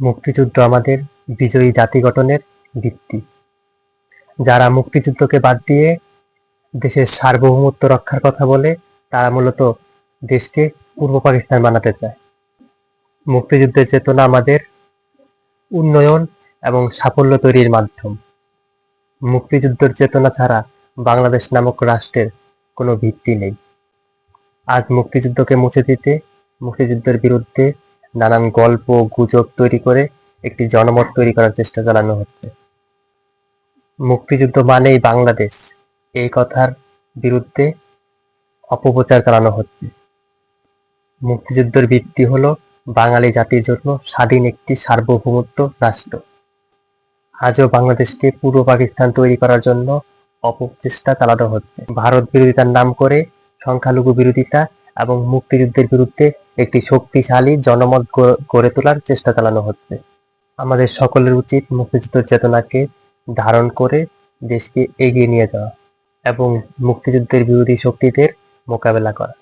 মুক্তিযুদ্ধ আমাদের বিজয়ী জাতি গঠনের ভিত্তি। যারা মুক্তিযুদ্ধকে বাদ দিয়ে দেশের সার্বভৌমত্ব রক্ষার কথা বলে, তারা মূলত দেশকে পূর্ব পাকিস্তান বানাতে চায়। মুক্তিযুদ্ধের চেতনা আমাদের উন্নয়ন এবং সাফল্য তৈরির মাধ্যম। মুক্তিযুদ্ধের চেতনা ছাড়া বাংলাদেশ নামক রাষ্ট্রের কোনো ভিত্তি নেই। আজ মুক্তিযুদ্ধকে মুছে দিতে মুক্তিযুদ্ধের বিরুদ্ধে নানান গল্প গুজব তৈরি করে একটি জনমত তৈরি করার চেষ্টা চালানো হচ্ছে। মুক্তিযুদ্ধ মানেই বাংলাদেশ, এই কথার বিরুদ্ধে অপপ্রচার চালানো হচ্ছে। মুক্তিযুদ্ধের ভিত্তি হলো বাঙালি জাতির জন্য স্বাধীন একটি সার্বভৌমত্ব রাষ্ট্র। আজও বাংলাদেশকে পূর্ব পাকিস্তান তৈরি করার জন্য অপচেষ্টা চালানো হচ্ছে। ভারত বিরোধিতার নাম করে সংখ্যালঘু বিরোধিতা এবং মুক্তিযুদ্ধের বিরুদ্ধে একটি শক্তিশালী জনমত গড়ে তোলার চেষ্টা চালানো হচ্ছে। আমাদের সকলের উচিত মুক্তিযুদ্ধের চেতনাকে ধারণ করে দেশকে এগিয়ে নিয়ে যাওয়া এবং মুক্তিযুদ্ধের বিরোধী শক্তিদের মোকাবেলা করা।